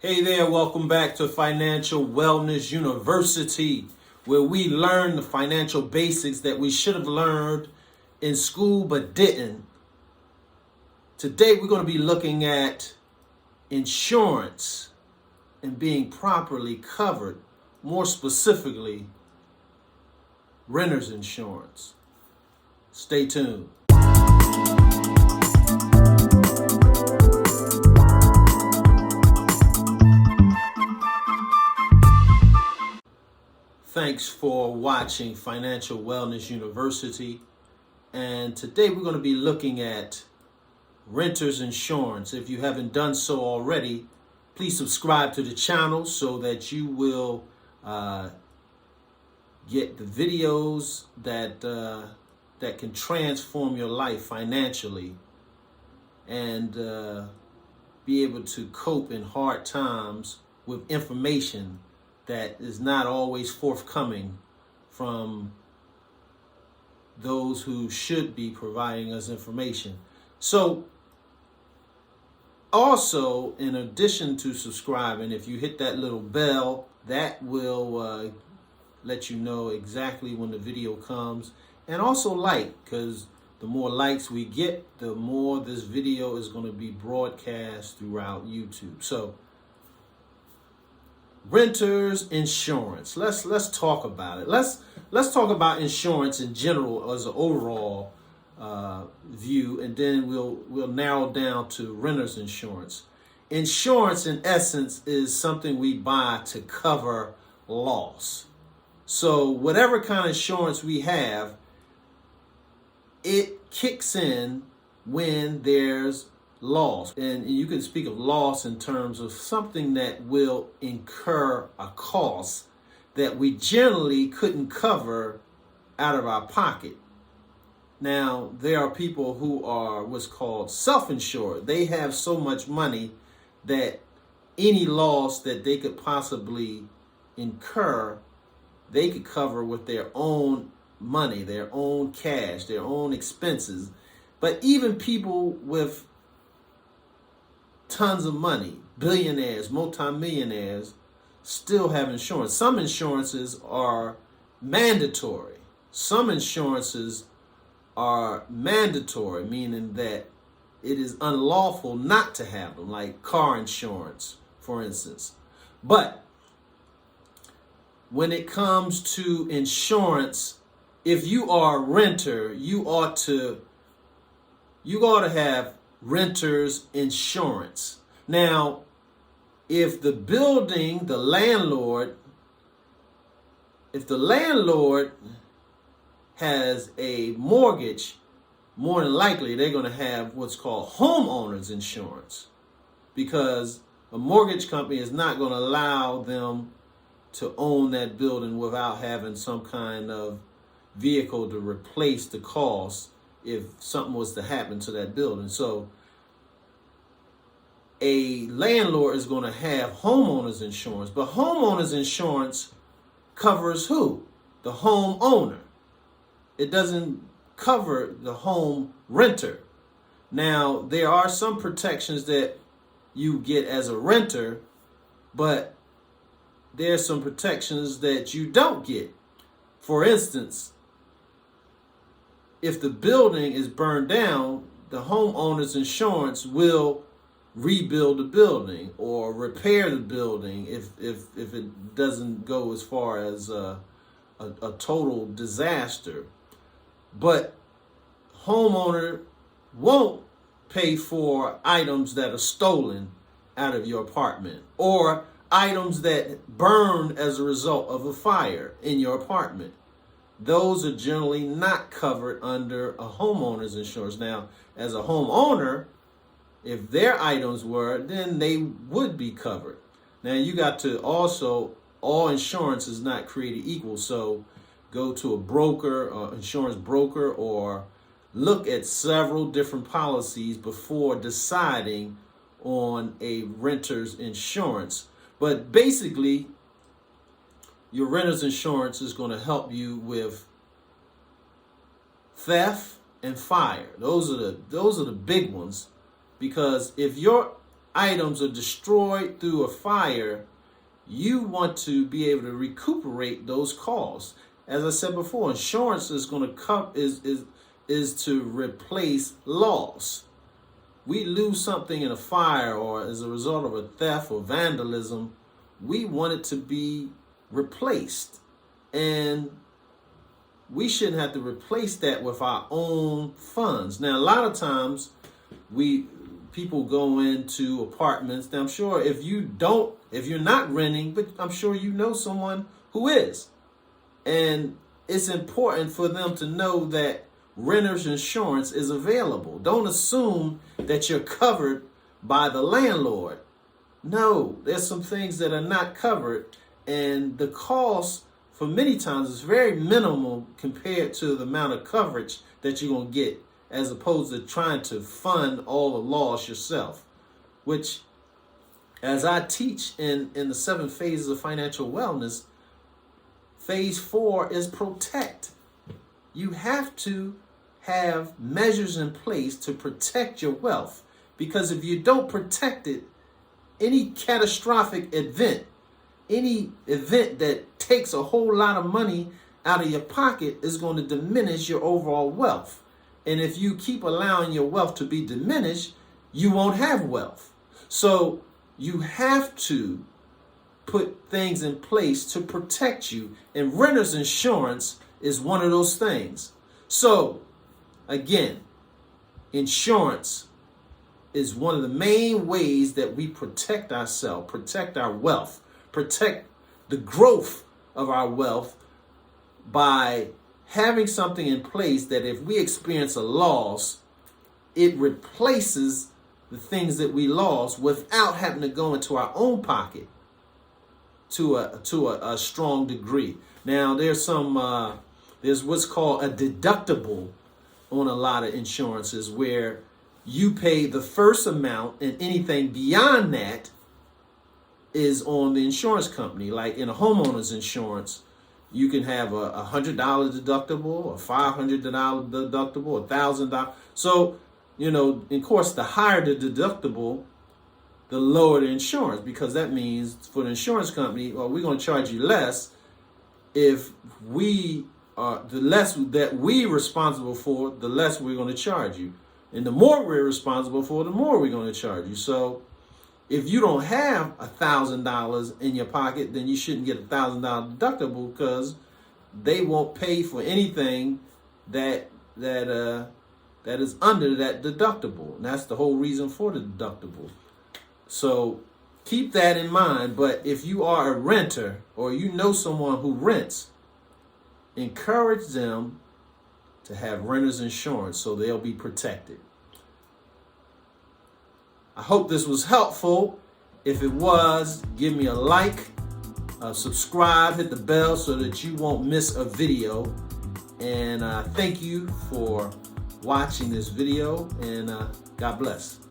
Hey there, welcome back to Financial Wellness University, where we learn the financial basics that we should have learned in school but didn't. Today we're going to be looking at insurance and being properly covered, more specifically, renter's insurance. Stay tuned. Thanks for watching Financial Wellness University. And today we're going to be looking at renter's insurance. If you haven't done so already, please subscribe to the channel so that you will get the videos that can transform your life financially and be able to cope in hard times with information that is not always forthcoming from those who should be providing us information. So also, in addition to subscribing, if you hit that little bell, that will let you know exactly when the video comes. And also like, because the more likes we get, the more this video is going to be broadcast throughout YouTube. So renter's insurance. Let's talk about it. Let's talk about insurance in general as an overall view, and then we'll narrow down to renter's insurance. Insurance, in essence, is something we buy to cover loss. So whatever kind of insurance we have, it kicks in when there's loss. And you can speak of loss in terms of something that will incur a cost that we generally couldn't cover out of our pocket. Now, there are people who are what's called self-insured. They have so much money that any loss that they could possibly incur, they could cover with their own money, their own cash, their own expenses. But even people with tons of money, billionaires, multimillionaires, still have insurance. Some insurances are mandatory. Some insurances are mandatory, meaning that it is unlawful not to have them, like car insurance, for instance. But when it comes to insurance, if you are a renter, you ought to have renter's insurance. Now, if the building, the landlord has a mortgage, more than likely they're going to have what's called homeowner's insurance, because a mortgage company is not going to allow them to own that building without having some kind of vehicle to replace the cost if something was to happen to that building. So a landlord is going to have homeowner's insurance, but homeowner's insurance covers who? The homeowner. It doesn't cover the home renter. Now, there are some protections that you get as a renter, but there's some protections that you don't get. For instance, if the building is burned down, the homeowner's insurance will rebuild the building or repair the building if it doesn't go as far as a total disaster. But homeowner won't pay for items that are stolen out of your apartment or items that burn as a result of a fire in your apartment. Those are generally not covered under a homeowner's insurance. Now, as a homeowner, if their items were, then they would be covered. Now, you got to also, all insurance is not created equal. So go to a broker, insurance broker, or look at several different policies before deciding on a renter's insurance. But basically, your renter's insurance is going to help you with theft and fire. Those are the big ones, because if your items are destroyed through a fire, you want to be able to recuperate those costs. As I said before, insurance is going to cover is to replace loss. We lose something in a fire or as a result of a theft or vandalism, we want it to be replaced. And we shouldn't have to replace that with our own funds. Now, a lot of times people go into apartments. Now, I'm sure if you're not renting, but I'm sure you know someone who is. And it's important for them to know that renter's insurance is available. Don't assume that you're covered by the landlord. No, there's some things that are not covered, and the cost for many times is very minimal compared to the amount of coverage that you're going to get, as opposed to trying to fund all the loss yourself, which, as I teach in the 7 phases of financial wellness, phase 4 is protect. You have to have measures in place to protect your wealth, because if you don't protect it, any catastrophic event, any event that takes a whole lot of money out of your pocket is going to diminish your overall wealth. And if you keep allowing your wealth to be diminished, you won't have wealth. So you have to put things in place to protect you. And renter's insurance is one of those things. So again, insurance is one of the main ways that we protect ourselves, protect our wealth, protect the growth of our wealth by having something in place that if we experience a loss, it replaces the things that we lost without having to go into our own pocket to a strong degree. Now, there's what's called a deductible on a lot of insurances, where you pay the first amount and anything beyond that is on the insurance company. Like in a homeowner's insurance, you can have a $100 deductible, a $500 deductible, $1,000. So, of course, the higher the deductible, the lower the insurance, because that means for the insurance company, well, we're going to charge you less if the less that we're responsible for, the less we're going to charge you. And the more we're responsible for, the more we're going to charge you. So if you don't have $1,000 in your pocket, then you shouldn't get a $1,000 deductible, because they won't pay for anything that is under that deductible. And that's the whole reason for the deductible. So keep that in mind. But if you are a renter or you know someone who rents, encourage them to have renter's insurance so they'll be protected. I hope this was helpful. If it was, give me a like, subscribe, hit the bell so that you won't miss a video. And thank you for watching this video, and God bless.